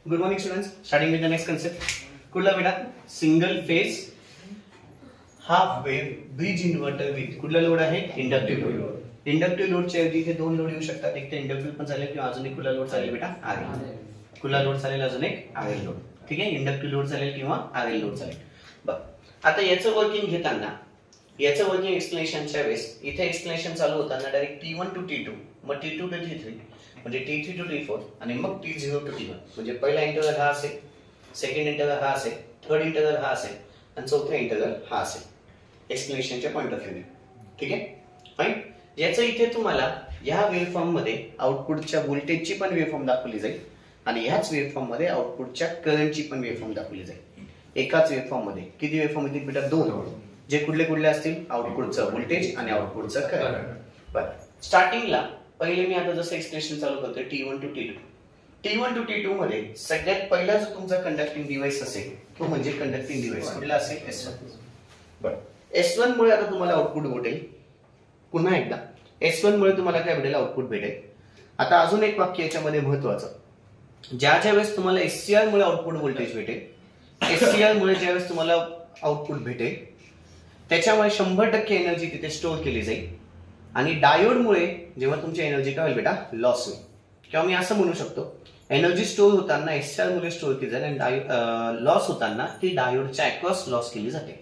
Good morning students. Starting with the next concept. कुठला बेटा? Single phase half wave bridge inverter with कुठला load आहे? Inductive load. Inductive लोडच्या ऐवजी इथे दोन लोड येऊ शकतात. एक तर इंडक्टिव्ह पण चालेल किंवा अजून एक कुठला लोड चालेल बेटा? आरएल. कुठला लोड चालेल? अजून एक आरएल लोड. ठीक आहे, इंडक्टिव्ह लोड चालेल किंवा आरएल लोड चालेल. बरं, आता याचं वर्किंग घेताना याचं वर्किंग एक्सप्लेनेशनच्या वेळेस इथे एक्सप्लेनेशन चालू होताना डायरेक्ट T1 टू T2, मग T2 टू T3, म्हणजे T3 टू T4 आणि मग T0 टू T1. म्हणजे पहिला इंटरव्हल हा असेल, सेकंड इंटरव्हल हा असेल, थर्ड इंटरव्हल हा असेल आणि चौथा इंटरव्हल हा असेल एक्सप्लेनेशनच्या पॉइंट ऑफ व्ह्यूने. ठीक आहे, फाईन. याचं इथे तुम्हाला या वेव्हफॉर्म मध्ये आउटपुटच्या व्होल्टेजची पण वेव्हफॉर्म दाखवली जाईल आणि ह्याच वेव्हफॉर्म मध्ये आउटपुटच्या करंटची पण वेव्हफॉर्म दाखवली जाईल. एकाच वेव्हफॉर्म मध्ये किती वेव्हफॉर्म येतील बेटा? दोन. जे कुठले असतील? आउटपुटचं व्होल्टेज आणि आउटपुटचं करंट. बरं, स्टार्टिंगला पहिले मी आता जसं एक्सप्लेनेशन चालू करतोय T1 to T2. T1 to T2 मध्ये सगळ्यात पहिला जो तुमचा कंडक्टिंग डिव्हाइस असेल तो म्हणजे कंडक्टिंग डिव्हाइस कुठला असेल? S1. बरं, S1 मुळे आता तुम्हाला आउटपुट भेटेल. पुन्हा एकदा S1 मुळे तुम्हाला काय भेटेल? आउटपुट भेटेल. आता अजून एक वाक्य याच्यामध्ये महत्वाचं, ज्या वेळेस तुम्हाला SCR मुळे आउटपुट व्होल्टेज भेटेल, SCR मुळे ज्यावेळेस तुम्हाला आउटपुट भेटेल त्याच्यामुळे 100% एनर्जी तिथे स्टोअर केली जाईल आणि डायोडमुळे जेव्हा तुमची एनर्जी काय होईल बेटा? लॉस होईल. किंवा मी असं म्हणू शकतो, एनर्जी स्टोअर होताना SCR मुळे स्टोअर केली जाईल आणि लॉस होताना ती डायोडच्या अक्रॉस लॉस केली जाते.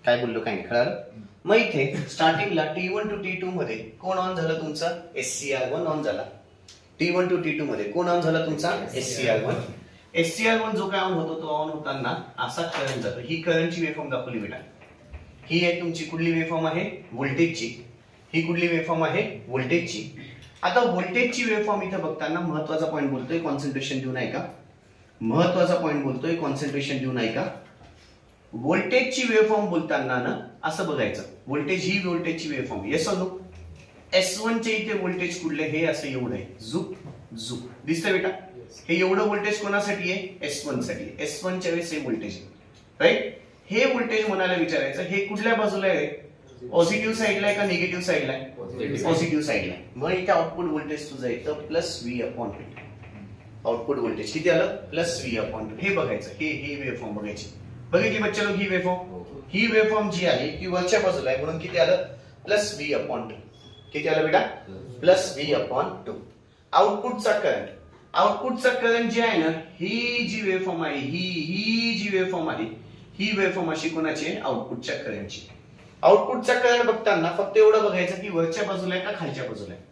काय बोललो काय नाही कळालं? मग इथे स्टार्टिंगला T1 टू T2 मध्ये कोण ऑन झालं? तुमचं SCR1 ऑन झाला. T1 टू T2 मध्ये कोण ऑन झाला? तुमचा SCR1. SCR1 जो काय ऑन होतो तो ऑन होताना असा करंट जातो. ही करंटची वेव्हफॉर्म दाखवली बेटा. ही आहे तुमची कुठली वेव्हफॉर्म आहे? व्होल्टेजची. ही कुठली वेव्हफॉर्म आहे? व्होल्टेजची. आता व्होल्टेजची वेव्हफॉर्म इथे बघताना महत्वाचा पॉइंट बोलतोय, कॉन्सन्ट्रेशन देऊन ऐका. महत्वाचा पॉइंट बोलतोय, कॉन्सन्ट्रेशन देऊन ऐका. व्होल्टेजची वेव्हफॉर्म बोलताना ना असं बघायचं, व्होल्टेज ही व्होल्टेजची waveform. Yes or no? S1 चे इथे व्होल्टेज कुठले? हे असं एवढं आहे, झुक झुक दिसतंय बेटा? हे एवढं व्होल्टेज कोणासाठी आहे? S1 साठी. S1 च्या वेळेस हे व्होल्टेज आहे, राईट? हे व्होल्टेज म्हणायला विचारायचं, हे कुठल्या बाजूला आहे? पॉझिटिव्ह साईडला आहे का निगेटिव्ह साईडला आहे? पॉझिटिव्ह साईडला आहे. मग इथे आउटपुट व्होल्टेज तुझं येतं +V/2. आउटपुट व्होल्टेज किती आलं? +V/2. हे बघायचं, हे वेव्हफॉर्म बघायची. बघितली बच्चे लोक ही वेव्हफॉर्म? ही वेव्हफॉर्म जी आहे ती वरच्या बाजूला आहे म्हणून किती आलं? +V/2. किती आलं बेटा? +V/2. आउटपुटचा करंट, आउटपुटचा करंट जे आहे ना, ही जी वेव्हफॉर्म आहे, ही जी वेव्हफॉर्म आहे, ही वेव्हफॉर्म अशी कोणाची आहे? आउटपुटच्या करंटची. आउटपुटचा करंट बघताना फक्त एवढं बघायचं की वरच्या बाजूला आहे का खालच्या बाजूला आहे.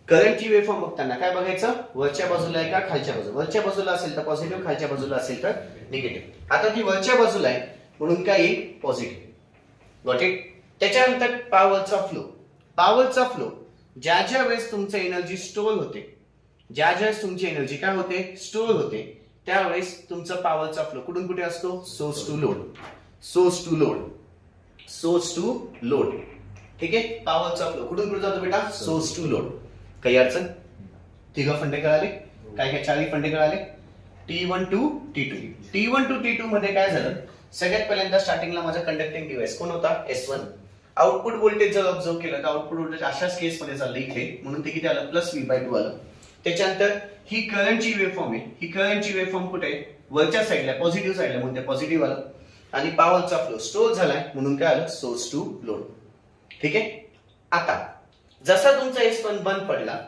करंटची वेव्हफॉर्म बघताना काय बघायचं? वरच्या बाजूला आहे का खालच्या बाजूला. वरच्या बाजूला असेल तर पॉझिटिव्ह, खालच्या बाजूला असेल तर निगेटिव्ह. आता ती वरच्या बाजूला आहे म्हणून काय येईल? पॉझिटिव्ह. Got it? त्याच्यानंतर पॉवरचा फ्लो. पॉवरचा फ्लो ज्या वेळेस तुमचं एनर्जी स्टोअर होते, ज्या वेळेस तुमची एनर्जी काय होते? स्टोअर होते, त्यावेळेस तुमचा पॉवरचा फ्लो कुठून कुठे असतो? Source to load, source to load, source to load. ठीक आहे, पॉवरचा फ्लो कुठून कुठे जातो बेटा? Source to load. काही अडचण? तिघं फंडे कळाले? काय चारही फंडे कळाले? T1 to T2. T1 to T2 मध्ये काय झालं? सगळ्यात पहिल्यांदा स्टार्टिंगला माझा कंडक्टिंग डिव्हाइस कोण होता? S1. आउटपुट व्होल्टेज जर ऑब्झर्व केलं तर आउटपुट व्होल्टेज अशाच केस मध्ये चाललं इथे, म्हणून ते किती आलं? +V/2 आलं. त्याच्यानंतर ही करंटची वेव्हफॉर्म आहे. ही करंटची वेव्हफॉर्म कुठे आहे? वरच्या साईडला, पॉझिटिव्ह साईडला, म्हणून ते पॉझिटिव्ह आलं. आणि पॉवरचा फ्लो स्टोअर झालाय म्हणून काय आलं? Source to load. ठीक आहे, आता जसा तुमचा S1 बंद पडला,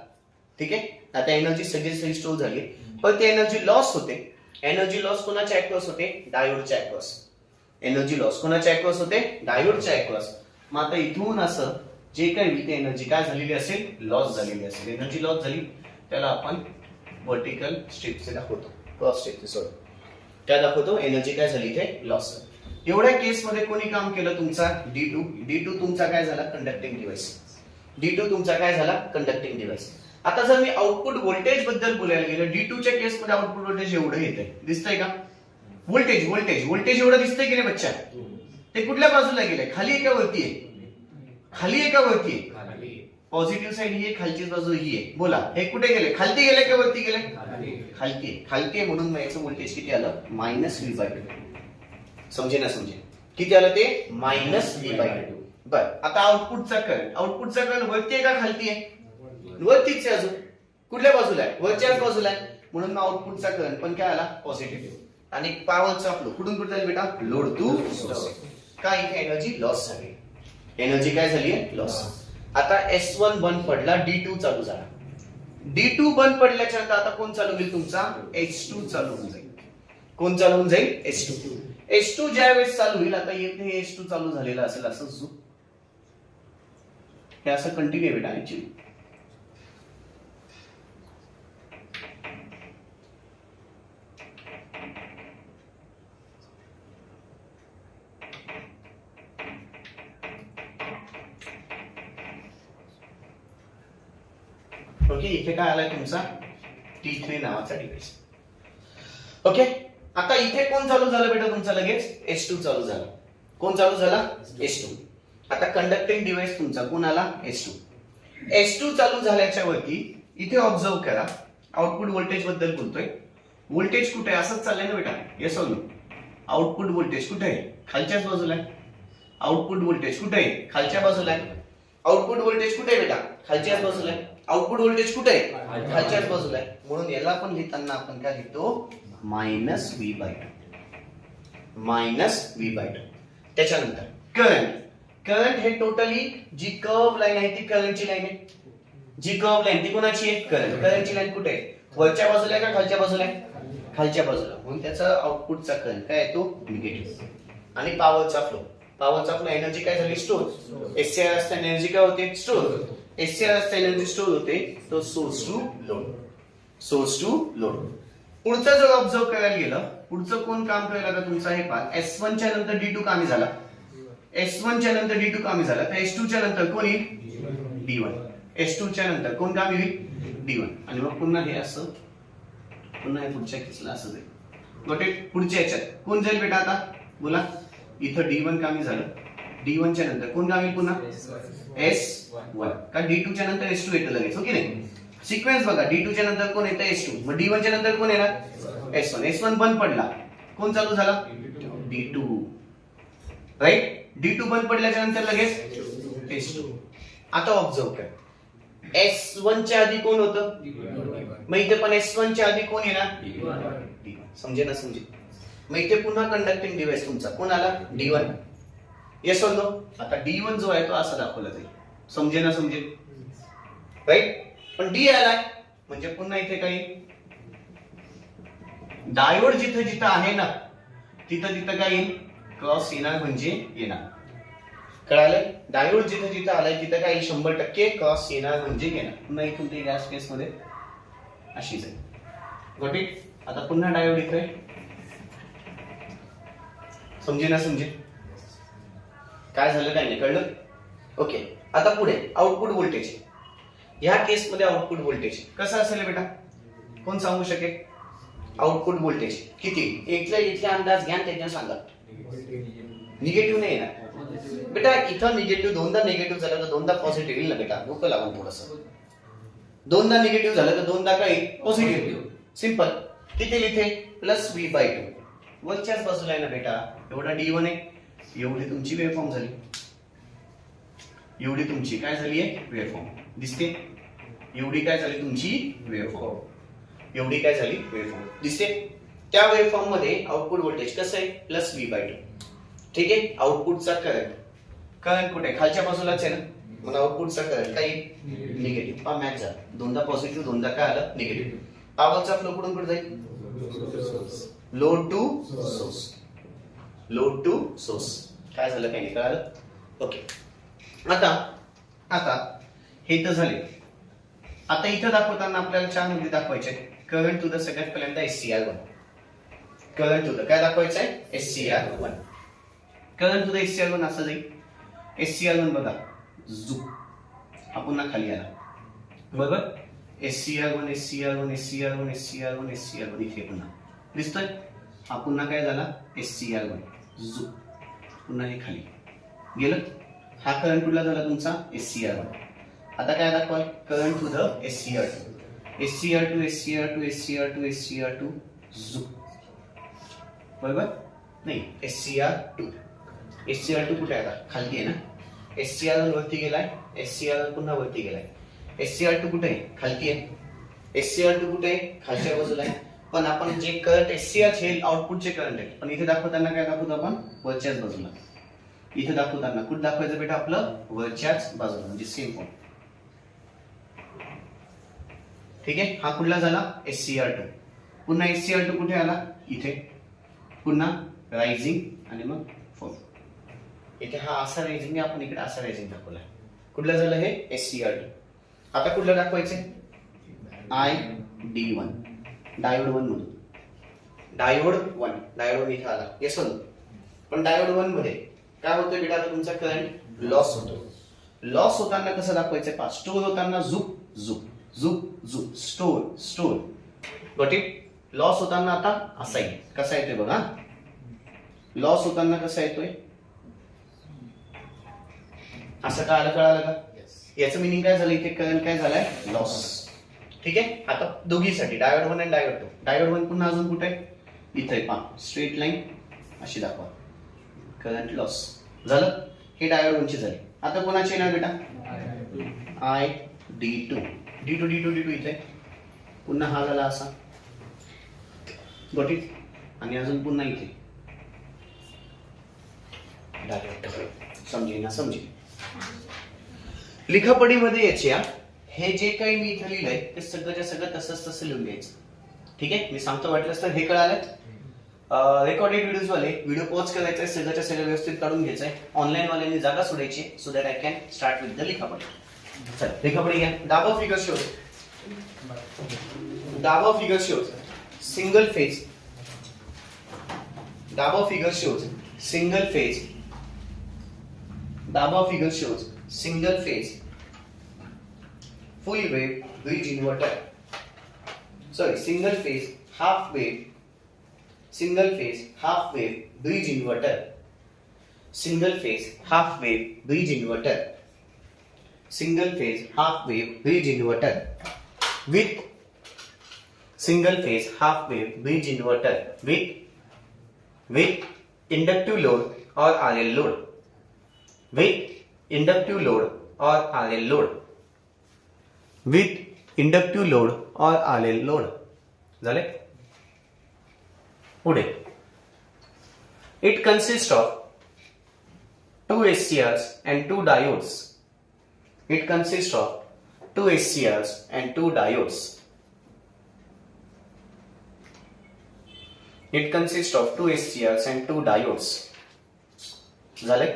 ठीक आहे, आता एनर्जी सगळी स्टोअर झाली, पण ते एनर्जी लॉस होते. एनर्जी लॉस कोणाच्या अक्रॉस होते? डायोडच्या अक्रॉस. एनर्जी लॉस कोणाच्या अक्रॉस होते? डायोडच्या अक्रॉस. मग आता इथून असं जे काही होईल ते एनर्जी काय झालेली असेल? लॉस झालेली असेल. एनर्जी लॉस झाली त्याला आपण व्हर्टिकल स्ट्रिपचे दाखवतो, क्रॉस स्ट्रिपचे सॉरी, त्या दाखवतो एनर्जी काय झाली इथे? लॉस. एवढ्या केस मध्ये कोणी काम केलं? तुमचा D2. D2 तुमचा काय झाला? Conducting device. D2 तुमचा काय झाला? Conducting device. आता जर मी आउटपुट व्होल्टेज बद्दल बोलायला गेलो, D2 च्या केस मध्ये आउटपुट व्होल्टेज एवढं येतंय, दिसतंय का? व्होल्टेज व्होल्टेज व्होल्टेज एवढं दिसतंय की नाही बच्चा? ते कुठल्या बाजूला गेलंय? खाली आहे का वरती आहे? खाली आहे का वरती आहे? पॉझिटिव्ह साईड ही आहे, खालची बाजू ही आहे. बोला, हे कुठे गेले? खालती गेले का वरती गेले? खालती. खालती म्हणून मग याचं व्होल्टेज किती आलं? -V/2. समजे ना समजे? किती आलं ते? -V/2. बर, आता आउटपुटचा करंट, आउटपुटचा करंट वरती आहे का खालती आहे? वरतीच आहे. अजून कुठल्या बाजूला आहे? वरच्याच बाजूला आहे. म्हणून मग आउटपुटचा करंट पण काय आला पॉझिटिव्ह आणि पॉवरचा फ्लो कुठून कुठे जाईल बेटा लोड टू सोर्स काय इथे एनर्जी लॉस झाली एनर्जी काय झाली आहे लॉस आता S1 बंद पडला D2 चालू झाला D2 बंद पडल्याच्या नंतर आता कोण चालू होईल तुमचा H2 चालू होऊन जाईल कोण चालू होऊन जाईल H2 ज्या वेळेस चालू होईल आता येथे H2 चालू झालेला असेल असं जो हे असं कंटिन्यू बेटा ऍक्च्युअली ओके इथे काय आलाय तुमचा T3 नावाचा डिव्हाइस ओके आता इथे कोण चालू झालं बेटा तुमचा लगेच S2 चालू झाला कोण चालू झाला S2 आता कंडक्टिंग डिव्हाइस तुमचा कोण आला S2 चालू झाल्याच्या वरती इथे ऑब्झर्व करा आउटपुट व्होल्टेज बद्दल बोलतोय व्होल्टेज कुठे आहे असंच चाललंय ना बेटा yes or no output voltage कुठे आहे खालच्याच बाजूला आहे आउटपुट व्होल्टेज कुठे आहे खालच्या बाजूला आहे आउटपुट व्होल्टेज कुठे आहे बेटा खालच्याच बाजूला आहे आउटपुट व्होल्टेज कुठे आहे खालच्याच बाजूला आहे म्हणून याला पण लिहिताना आपण काय लिहितो -V/2 त्याच्यानंतर करंट हे टोटली जी कर्व लाईन आहे ती करंटची लाईन आहे जी कर्व लाईन ती कोणाची आहे करंटची लाईन कुठे आहे वरच्या बाजूला आहे का खालच्या बाजूला आहे खालच्या बाजूला म्हणून त्याचा आउटपुटचा करंट काय आहे तो निगेटिव्ह आणि पॉवरचा फ्लो एनर्जी काय झाली स्टोर एससीआर असताना एनर्जी काय होते स्टोर एससीआर असताना एनर्जी स्टोर होते तो सोर्स टू लोड पुढचा जो ऑब्झर्व करायला गेलं पुढचं कोण काम करायला लागलं तुमचा हे पहा S1 च्या नंतर D2 कामी झाला S1 च्या नंतर D2 कामी झाला तर S2 च्या नंतर कोण येईल D1 S2 च्या नंतर कोण कामी होईल D1 आणि मग पुन्हा हे असं पुन्हा हे पुढच्या केसला असं जाईल गोटे पुढच्या याच्यात कोण जाईल बेटा आता बोला इथं D1 कामी झालं D1 च्या नंतर कोण कामी पुन्हा S1 का D2 च्या नंतर S2 येतं लगेच हो की नाही सिक्वेन्स बघा D2 च्या नंतर कोण येतं S2 मग D1 च्या नंतर कोण येणार S1 बंद पडला कोण चालू झाला D2 राईट D2 बंद पडल्याच्या नंतर लगेच S2 आता ऑब्झर्व कर S1 च्या आधी कोण होतं मग इथे पण S1 च्या आधी कोण येणार D1 समजे ना समजे मग इथे पुन्हा कंडक्टिंग डिव्हाइस तुमचा कोण आला D1 येस ऑर नो आता D1 जो आहे तो असा दाखवला जाईल समजे ना समजे राईट पण D आलाय म्हणजे पुन्हा इथे काही डायोड जिथं आहे ना तिथं काय येईल क्रॉस येणार म्हणजे येणार कळालं डायोड जिथं आलाय तिथं काय 100% क्रॉस येणार म्हणजे येणार पुन्हा इथून ते गॅस केस मध्ये अशीच आहे गॉट इट आता पुन्हा डायोड इथे समजे ना समजे काय झालं काय नाही कळलं ओके आता पुढे आउटपुट व्होल्टेज ह्या केस मध्ये आउटपुट व्होल्टेज कसं असेल बेटा कोण सांगू शकेल आउटपुट व्होल्टेज किती इथले अंदाज घ्या त्याच्यावर सांगा निगेटिव्ह नाही येणार बेटा इथं निगेटिव्ह दोनदा निगेटिव्ह झालं तर दोनदा पॉझिटिव्ह येईल ना बेटा डोकं लावून थोडंसं दोनदा निगेटिव्ह झालं तर दोनदा काय पॉझिटिव्ह सिंपल किती लिथे +V/2 वरच्याच बाजूला आहे ना बेटा एवढा D1 आहे एवढी तुमची वेव्हफॉर्म झाली एवढी तुमची काय झाली आहे वेव्हफॉर्म दिसते एवढी काय झाली तुमची वेव्हफॉर्म एवढी काय झाली वेव्हफॉर्म दिसते त्या वेव्हफॉर्म मध्ये आउटपुट व्होल्टेज कसं आहे +V/2 ठीक आहे आउटपुटचा करंट कुठे खालच्या बाजूलाच आहे ना मग आउटपुटचा करंट काही निगेटिव्ह पा मॅच झाला दोनदा पॉझिटिव्ह दोनदा काय आलं निगेटिव्ह पॉवरचा फ्लो कुठून कुठे जाईल लोड टू सोर्स काय झालं काही नाही कळालं ओके आता हे तर झाले आता इथं दाखवताना आपल्याला 4 मुद्दे दाखवायचे करंट टू द सगळ्यात पहिल्यांदा SCR1 करंट टू द काय दाखवायचं आहे SCR1 current to the SCR1 असं जाईल SCR1 बघा झू हा पुन्हा खाली आला बरोबर SCR1 इथे पुन्हा दिसतोय हा पुन्हा काय झाला SCR1 झू पुन्हा हे खाली गेलं हा करंट कुठला झाला तुमचा SCR1 आता काय दाखवाल current to the SCR2 zoo बरोबर नाही SCR2 कुठे आहे खाली आहे ना SCR1 वरती गेलाय SCR1 पुन्हा वरती गेलाय SCR2 कुठे आहे खालती आहे SCR2 कुठे आहे? खालच्या बाजूला आहे. पण आपण जे करंट SCR हे आउटपुटचे करंट आहे, पण इथे दाखवताना काय दाखवतो आपण? वरच्याच बाजूला. इथे दाखवताना कुठे दाखवायचं बेटा? आपलं वरच्याच बाजूला, म्हणजे सेम पॉइंट. ठीक आहे. हा कुठला झाला? SCR2. पुन्हा SCR2 कुठे आला? इथे. पुन्हा रायझिंग आणि मग फॉल. इथे हा असा रायझिंग आहे, आपण इकडे असा रायझिंग दाखवला. कुठलं झालं हे? SCR2. आता कुठलं दाखवायचंय? ID1, डायोड 1 म्हणून. डायोड 1 इथे आला. येस म्हणून. पण डायोड 1 मध्ये काय होतं बेटा? तुमचा करंट लॉस होतो. लॉस होताना कसं दाखवायचं? पहा, स्टोर होताना झुक झुक झुक झुक, स्टोर. Got it? लॉस होताना आता असा आहे. कसा येतोय बघा? लॉस होताना कसा येतोय? असं कळालं का? याचं मिनिंग काय झालं? इथे करंट काय झालाय? लॉस. ठीक आहे. आता दोघीसाठी डायोड 1 आणि डायोड 2. डायोड 1 पुन्हा अजून कुठे आहे? इथे. पहा, स्ट्रेट लाईन अशी दाखवा. करंट लॉस झालं. हे डायोड 1 ची झाली. आता कोणाची येणार बेटा? ID2. D2 इथे. पुन्हा हा झाला असा. Got it? आणि अजून पुन्हा इथे. समजे लिखापडीमध्ये याच्या हे जे काही मी इथे लिहिलंय ते सगळंच्या सगळं तसं लिहून द्यायचं. ठीक आहे. मी सांगतो, वाटलंच तर हे कळालं. रेकॉर्डेड व्हिडिओज वाले व्हिडिओ पॉज करायचा, सगळ्याच्या सगळं व्यवस्थित काढून घ्यायचंय. ऑनलाईन वाल्यांनी जागा सोडायची, so that I can start with the लिखापडी. चल लिखापडी घ्या. डाबा फिगर शोज सिंगल फेज. डाबा figure shows single phase full wave bridge inverter. Sorry, single phase half wave bridge inverter. Single phase half wave bridge inverter with single phase half wave bridge inverter with inductive load or RL load. With inductive load or RL load. झाले? पुढे. It consists of 2 SCRs and 2 diodes. झाले?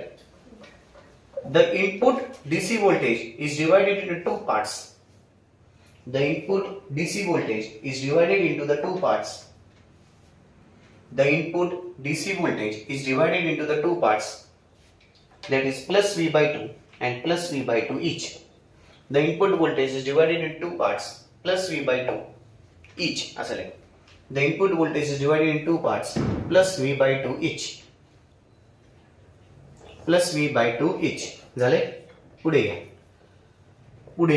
The input DC voltage is divided into two parts. The input DC voltage is divided into the two parts. That is plus V by 2 and plus V by 2 each. The input voltage is divided into two parts, plus V by 2 each. असं लिहा. The input voltage is divided into two parts, plus V by 2 each. झाले? पुढे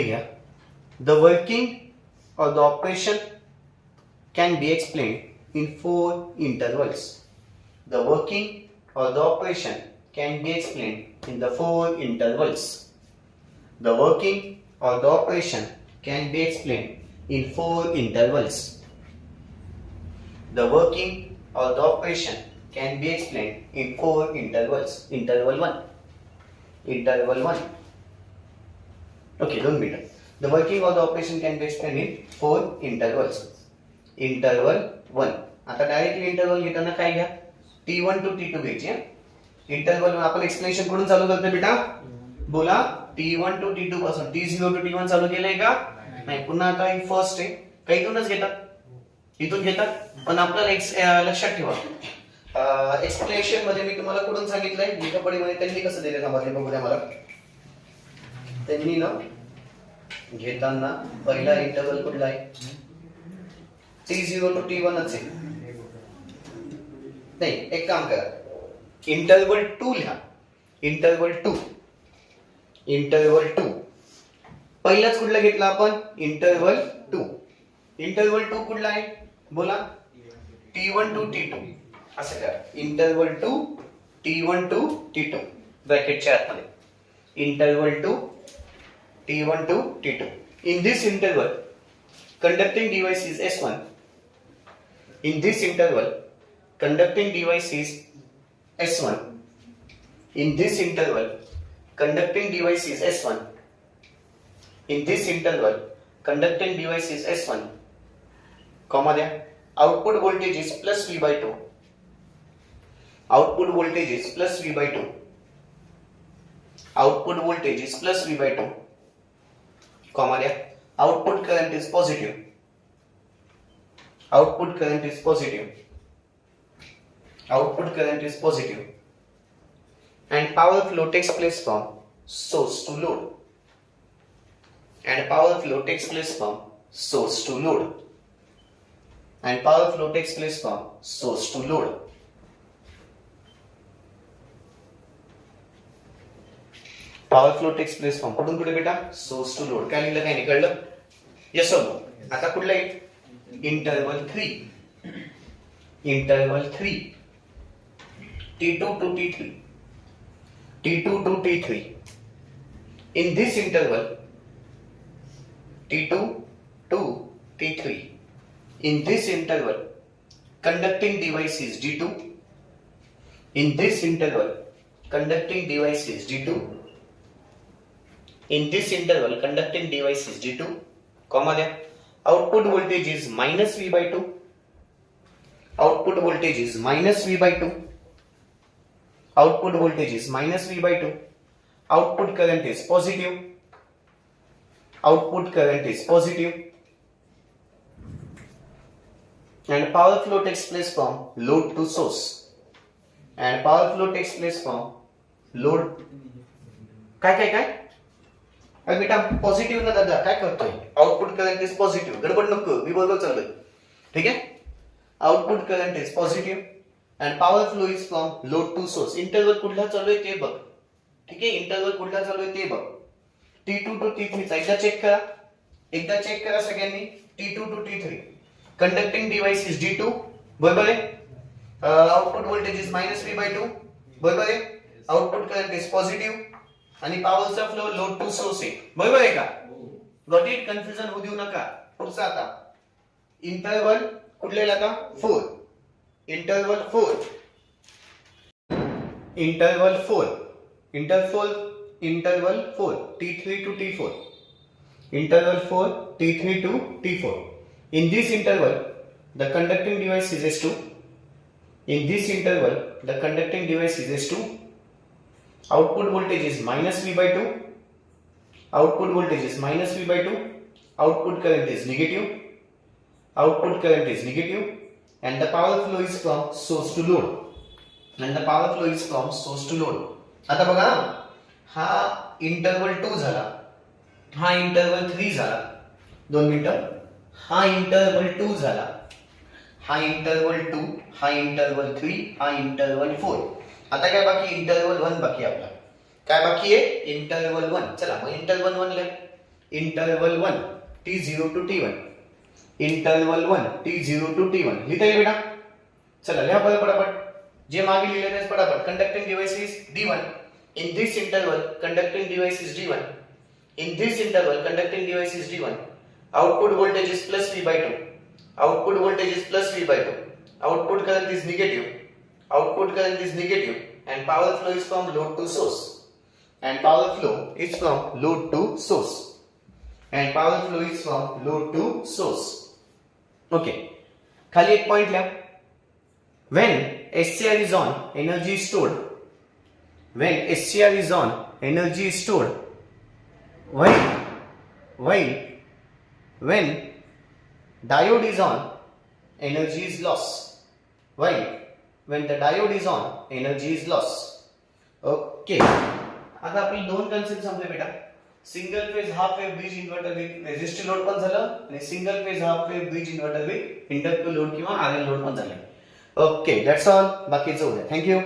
घ्या. The working or the operation can be explained in 4 intervals. The working or the operation can be explained in the 4 intervals. Interval 1. Okay, don't be done. The working of the operation can be explained in 4 intervals. Interval 1. आता directly interval घेताना काय घ्या? T1 to T2 घ्यायची. Interval आपण explanation कुठून चालू करतो बेटा? बोला. T1 to T2 पासून. T0 to T1 चालू केलंय का? नाही. पुन्हा आता ही फर्स्ट आहे. काहीतूनच घेतात. इथून घेतात. पण आपल्याला लक्षात ठेवा, एक्सप्लेनेशन मध्ये मी तुम्हाला कुठून सांगितलंय? लिखापडीमध्ये त्यांनी कसं दिलं का बघू द्या मला. त्यांनी ना घेताना पहिला इंटरवल कुठला आहे? T0 to T1 आहे. नाही, एक काम करा, इंटरवल 2 लिहा. इंटरवल 2 पहिलाच कुठला घेतला आपण? इंटरवल 2. इंटरवल 2 कुठला आहे? बोला. T1 to T2 असं करा. इंटरवल 2 T1 to T2 ब्रॅकेटच्या आतमध्ये. Interval 2 T1 to T2. In this interval conducting device is S1. In this interval, conducting device is S1. In this interval, conducting device is S1. In this interval, conducting device is S1, comma there. Output voltage is plus V by 2. Output voltage is plus V by 2. Output voltage is plus V by 2, comma there. Output current is positive. Output current is positive. Output current is positive. And power flow takes place from source to load. And power flow takes place from source to load. And power flow takes place from source to load. Power flow takes place from कुठून कुठे बेटा source to load. काय लिहिलं काय नाही कळलं? Yes or no? आता कुठला आहे? Interval 3. Interval 3. T2 to T3. T2 to T3. In this interval, T2 to T3. In this interval, conducting device is D2. In this interval, conducting device is D2. In this interval, conducting device is D2, comma there. Output voltage is minus V by 2. Output voltage is minus V by 2. Output voltage is minus V by 2. Output current is positive. Output current is positive. And power flow takes place from load to source. And power flow takes place from load. काय अरे बेटा positive ना दादा काय करतोय output current is positive गडबड नको मी बरोबर चाललोय ठीक आहे output current is positive and power flow is from load to source interval कुठला चालू आहे ते बघ ठीक आहे इंटरवल कुठला चालू आहे ते बघ T2 टू T3 चा एकदा चेक करा सगळ्यांनी T2 to T3 conducting device is D2 बरोबर आहे output voltage is -V by 2 बरोबर आहे आउटपुट करंट इज पॉझिटिव्ह आणि पॉवरचा फ्लो लोड टू सोर्स आहे बरोबर आहे का गॉट इट कन्फ्युजन होऊ देऊ नका पुढचा आता इंटरवल कुठलेला आता 4 interval 4 T3 to T4 interval 4 T3 to T4 in this interval the conducting device is S2 in this interval the conducting device is S2 output voltage is -V by 2 output voltage is -V by 2 output current is negative and the power flow is from source to load आता बघा हा interval 2 झाला हा interval 3 झाला 2 मिनिटं हा interval 2 झाला हा इंटरवल 2 हा इंटरवल 3 हा इंटरवल 4 आता काय बाकी इंटरवल 1 बाकी आपला काय बाकी आहे इंटरवल 1 चला मग इंटरवल 1 लिहा interval 1 T0 to T1 interval 1 T0 to T1 लिहिता येईल बेटा चला लिहा पटापट जे मागे लिहिलेले आहे पटापट conducting device is D1 in this interval conducting device is D1 in this interval conducting device is D1 output voltage is plus V by 2 output voltage is plus V by 2 output current is negative and power flow is from load to source and power flow is from load to source okay खाली एक point लिहा when SCR is on energy is stored when SCR is on energy is stored while when diode is on energy is lost when the diode is on energy is lost okay आता आपली दोन concept संपले बेटा single phase half wave bridge inverter with resistive load पण झालं आणि single phase half wave bridge inverter with inductive load किंवा RL load पण झालं ओके दॅट्स ऑल बाकीचं उद्या थँक्यू